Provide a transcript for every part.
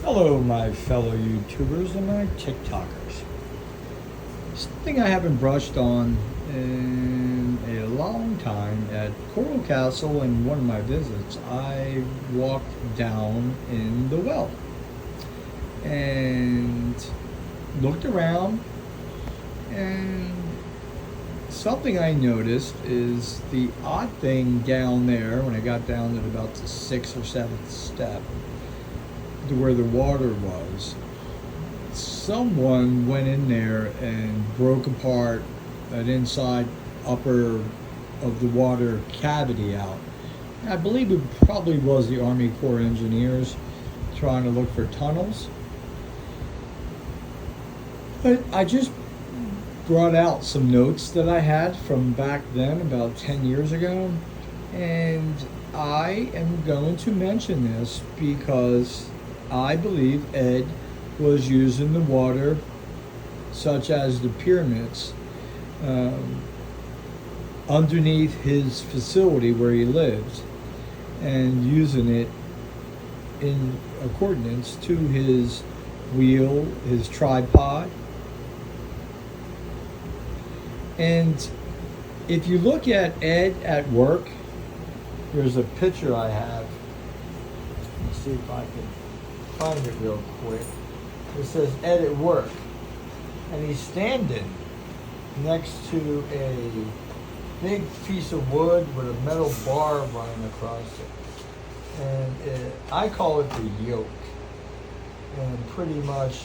Hello, my fellow YouTubers and my TikTokers. Something I haven't brushed on in a long time. At Coral Castle, in one of my visits, I walked down in the well and looked around, and something I noticed is the odd thing down there when I got down at about the 6th or 7th step to where the water was. Someone went in there and broke apart an inside upper of the water cavity out. I believe it probably was the Army Corps engineers trying to look for tunnels. But I just brought out some notes that I had from back then, about 10 years ago, and I am going to mention this because I believe Ed was using the water, such as the pyramids, underneath his facility where he lived, and using it in accordance to his wheel, his tripod. And if you look at Ed at work, there's a picture I have. Let's see if I can find it real quick. It says Ed at work, and he's standing next to a big piece of wood with a metal bar running across it, and I call it the yoke. And pretty much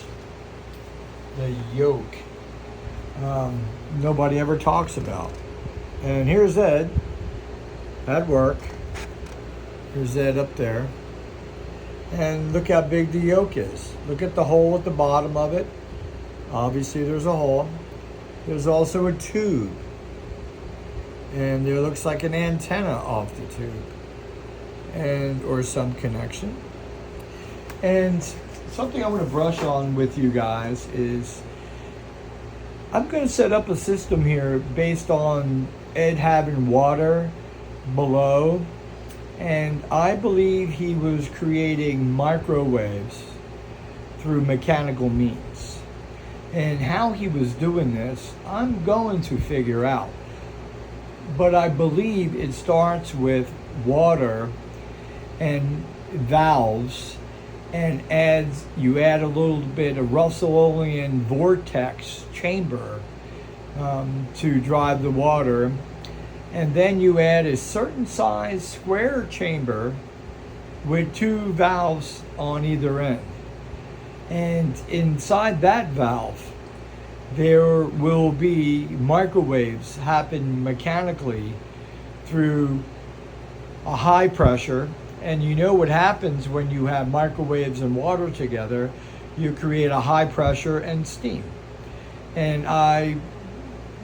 the yoke nobody ever talks about. And here's Ed at work. Here's Ed up there. And look how big the yoke is. Look at the hole at the bottom of it. Obviously there's a hole. There's also a tube. And there looks like an antenna off the tube. And or some connection. And something I want to brush on with you guys is I'm going to set up a system here based on Ed having water below. And I believe he was creating microwaves through mechanical means. And how he was doing this, I'm going to figure out. But I believe it starts with water and valves, and you add a little bit of Russellian vortex chamber to drive the water. And then you add a certain size square chamber with 2 valves on either end. And inside that valve, there will be microwaves happen mechanically through a high pressure. And you know what happens when you have microwaves and water together, you create a high pressure and steam. And I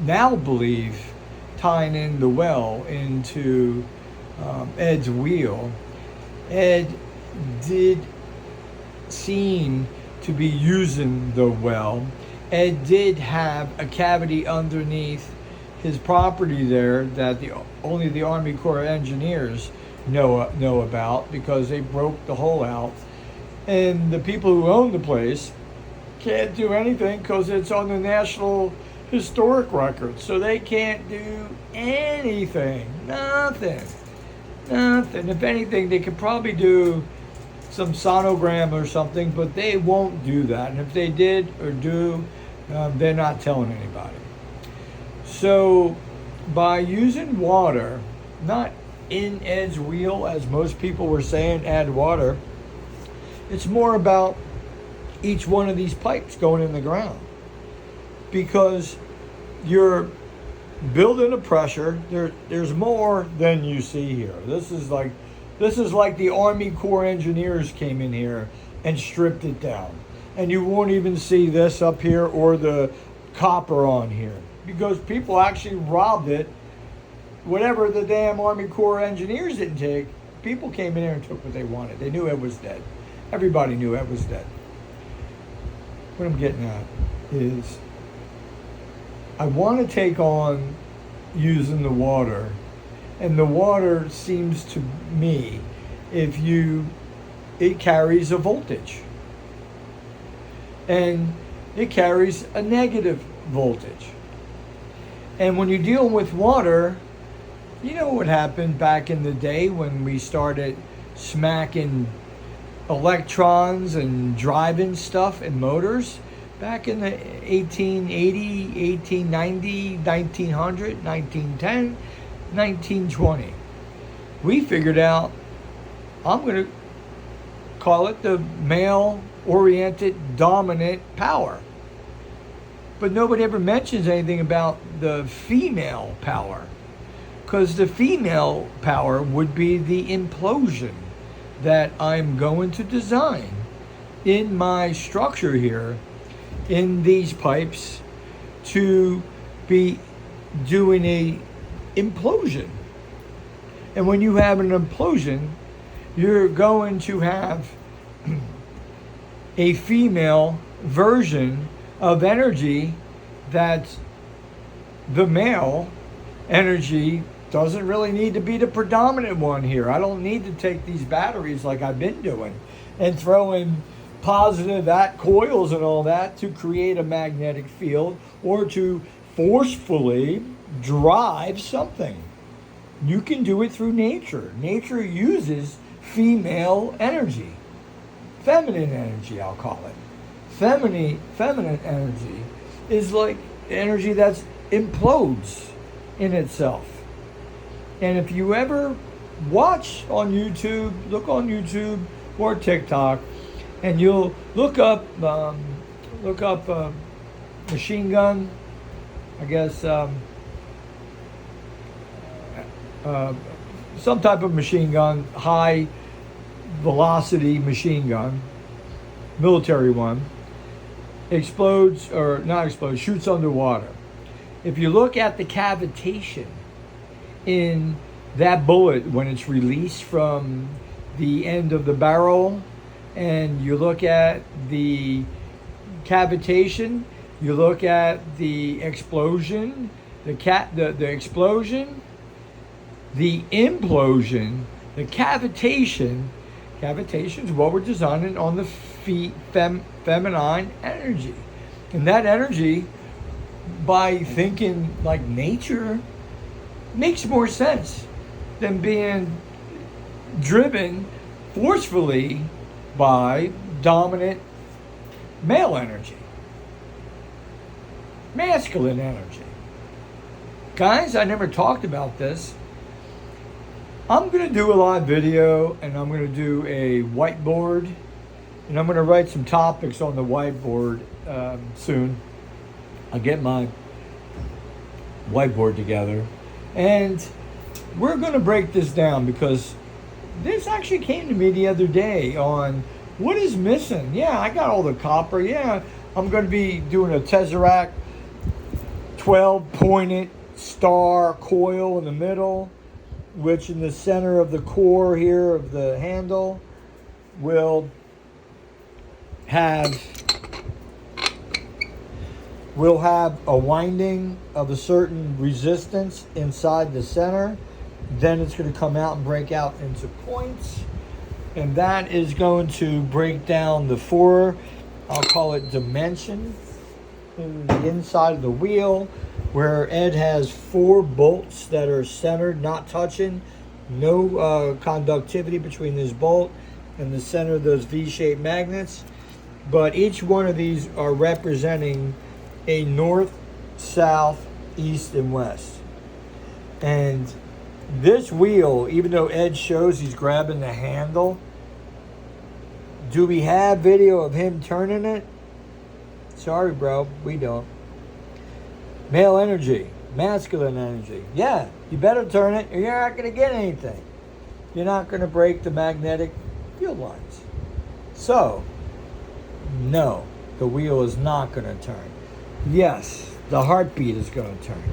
now believe, tying in the well into Ed's wheel, Ed did seem to be using the well. Ed did have a cavity underneath his property there that only the Army Corps engineers know about, because they broke the hole out. And the people who own the place can't do anything because it's on the National Historic Record, so they can't do anything. Nothing. If anything, they could probably do some sonogram or something, but they won't do that. And if they did or do, they're not telling anybody. So by using water, not in Ed's wheel as most people were saying, add water, it's more about each one of these pipes going in the ground, because you're building a pressure. There's more than you see here. This is like the Army Corps engineers came in here and stripped it down, and you won't even see this up here or the copper on here, because people actually robbed it. Whatever the damn Army Corps engineers didn't take, people came in here and took what they wanted. They knew Ed was dead. Everybody knew Ed was dead. What I'm getting at is, I want to take on using the water, and the water seems to me, it carries a voltage. and it carries a negative voltage. And when you're dealing with water, you know what happened back in the day when we started smacking electrons and driving stuff in motors back in the 1880, 1890, 1900, 1910, 1920. We figured out, I'm going to call it the male-oriented dominant power. But nobody ever mentions anything about the female power, because the female power would be the implosion that I'm going to design in my structure here, in these pipes, to be doing a implosion. And when you have an implosion, you're going to have a female version of energy that the male energy doesn't really need to be the predominant one here. I don't need to take these batteries like I've been doing and throw in positive at coils and all that to create a magnetic field or to forcefully drive something. You can do it through nature. Nature uses female energy. Feminine energy, I'll call it. Feminine energy is like energy that implodes in itself. And if you ever watch on YouTube, look on YouTube or TikTok, and you'll look up machine gun, I guess some type of machine gun, high velocity machine gun, military one, explodes, or not explodes, shoots underwater. If you look at the cavitation in that bullet when it's released from the end of the barrel, and you look at the cavitation, you look at the explosion, the explosion, the implosion, the cavitation is what we're designing on the feminine energy. And that energy, by thinking like nature, makes more sense than being driven forcefully by dominant male energy, masculine energy. Guys, I never talked about this. I'm going to do a live video, and I'm going to do a whiteboard, and I'm going to write some topics on the whiteboard soon. I'll get my whiteboard together, and we're going to break this down, because this actually came to me the other day on what is missing. Yeah, I got all the copper. Yeah, I'm going to be doing a Tesseract 12-pointed star coil in the middle, which in the center of the core here of the handle will have a winding of a certain resistance inside the center. Then it's going to come out and break out into points, and that is going to break down the four, I'll call it dimension, in the inside of the wheel, where Ed has 4 bolts that are centered, not touching, no conductivity between this bolt and the center of those V-shaped magnets. But each one of these are representing a north, south, east, and west. And this wheel, even though Ed shows he's grabbing the handle, do we have video of him turning it? Sorry, bro, we don't. Male energy, masculine energy. Yeah, you better turn it or you're not going to get anything. You're not going to break the magnetic field lines. So, no, the wheel is not going to turn. Yes, the heartbeat is going to turn.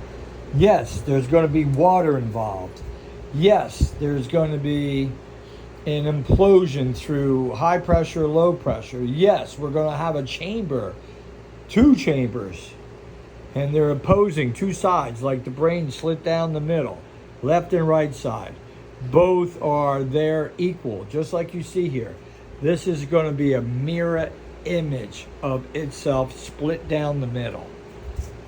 Yes, there's going to be water involved. Yes, there's going to be an implosion through high pressure, low pressure. Yes, we're going to have a chamber, 2 chambers, and they're opposing 2 sides, like the brain slit down the middle, left and right side. Both are there equal, just like you see here. This is going to be a mirror image of itself split down the middle.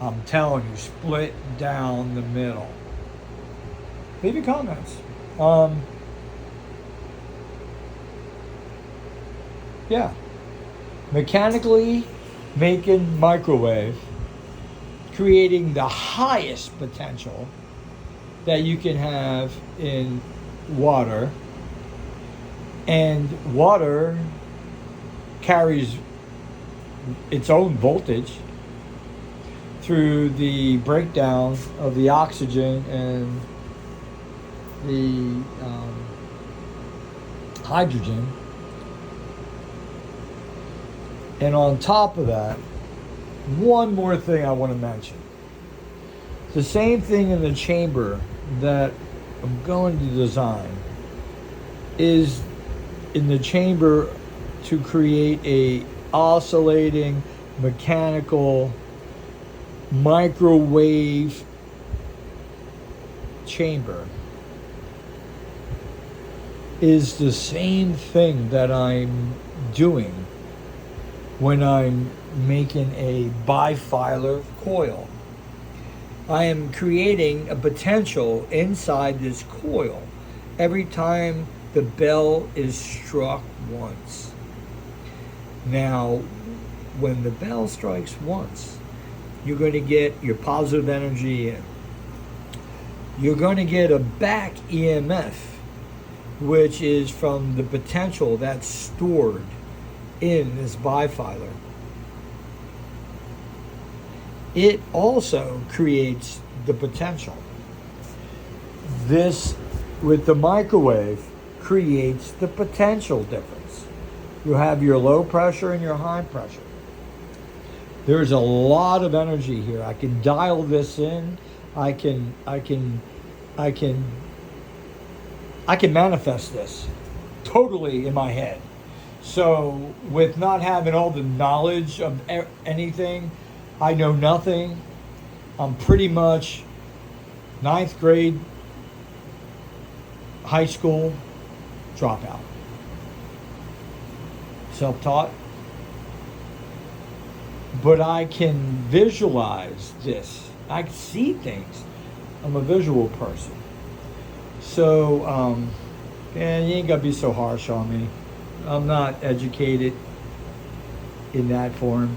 I'm telling you, split down the middle. Leave your comments. Yeah. Mechanically making microwave, creating the highest potential that you can have in water. And water carries its own voltage through the breakdown of the oxygen and the hydrogen. And on top of that, one more thing I want to mention. The same thing in the chamber that I'm going to design is in the chamber to create a oscillating mechanical microwave chamber is the same thing that I'm doing when I'm making a bifilar coil. I am creating a potential inside this coil every time the bell is struck once. Now, when the bell strikes once, you're going to get your positive energy in. You're going to get a back EMF, which is from the potential that's stored in this bifilar. It also creates the potential. This, with the microwave, creates the potential difference. You have your low pressure and your high pressure. There's a lot of energy here. I can dial this in. I can manifest this totally in my head. So with not having all the knowledge of anything, I know nothing. I'm pretty much 9th grade high school dropout. Self-taught. But I can visualize this. I can see things. I'm a visual person. So, and you ain't got to be so harsh on me. I'm not educated in that form.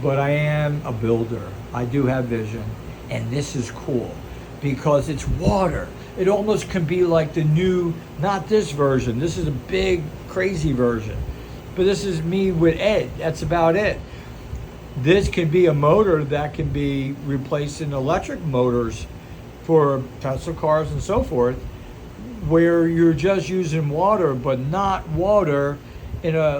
But I am a builder. I do have vision. And this is cool because it's water. It almost can be like the new, not this version. This is a big, crazy version. But this is me with Ed. That's about it. This can be a motor that can be replaced in electric motors for Tesla cars and so forth, where you're just using water, but not water in a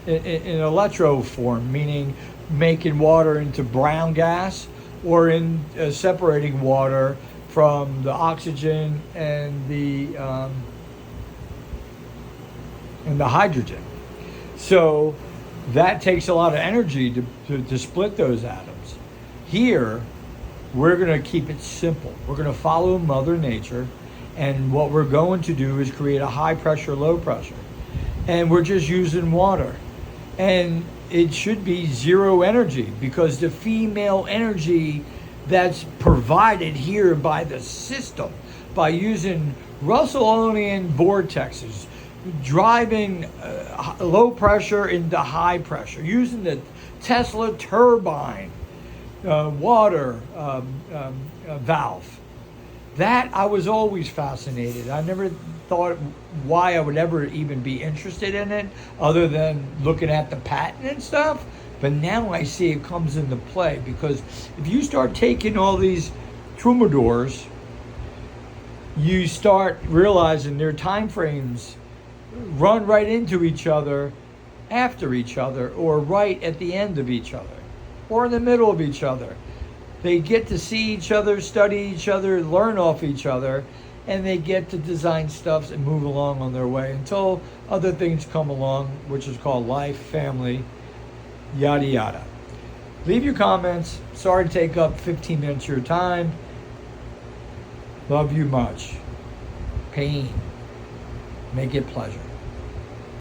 in electro form, meaning making water into brown gas or in separating water from the oxygen and the hydrogen. So that takes a lot of energy to split those atoms. Here, we're going to keep it simple. We're going to follow Mother Nature, and what we're going to do is create a high pressure, low pressure. And we're just using water. And it should be zero energy because the female energy that's provided here by the system, by using Russellian vortexes, driving low pressure into high pressure, using the Tesla turbine water valve. That I was always fascinated. I never thought why I would ever even be interested in it other than looking at the patent and stuff. But now I see it comes into play because if you start taking all these troubadours, you start realizing their time frames run right into each other, after each other, or right at the end of each other, or in the middle of each other. They get to see each other, study each other, learn off each other, and they get to design stuff and move along on their way until other things come along, which is called life, family, yada yada. Leave your comments. Sorry to take up 15 minutes of your time. Love you much. Pain. Make it pleasure.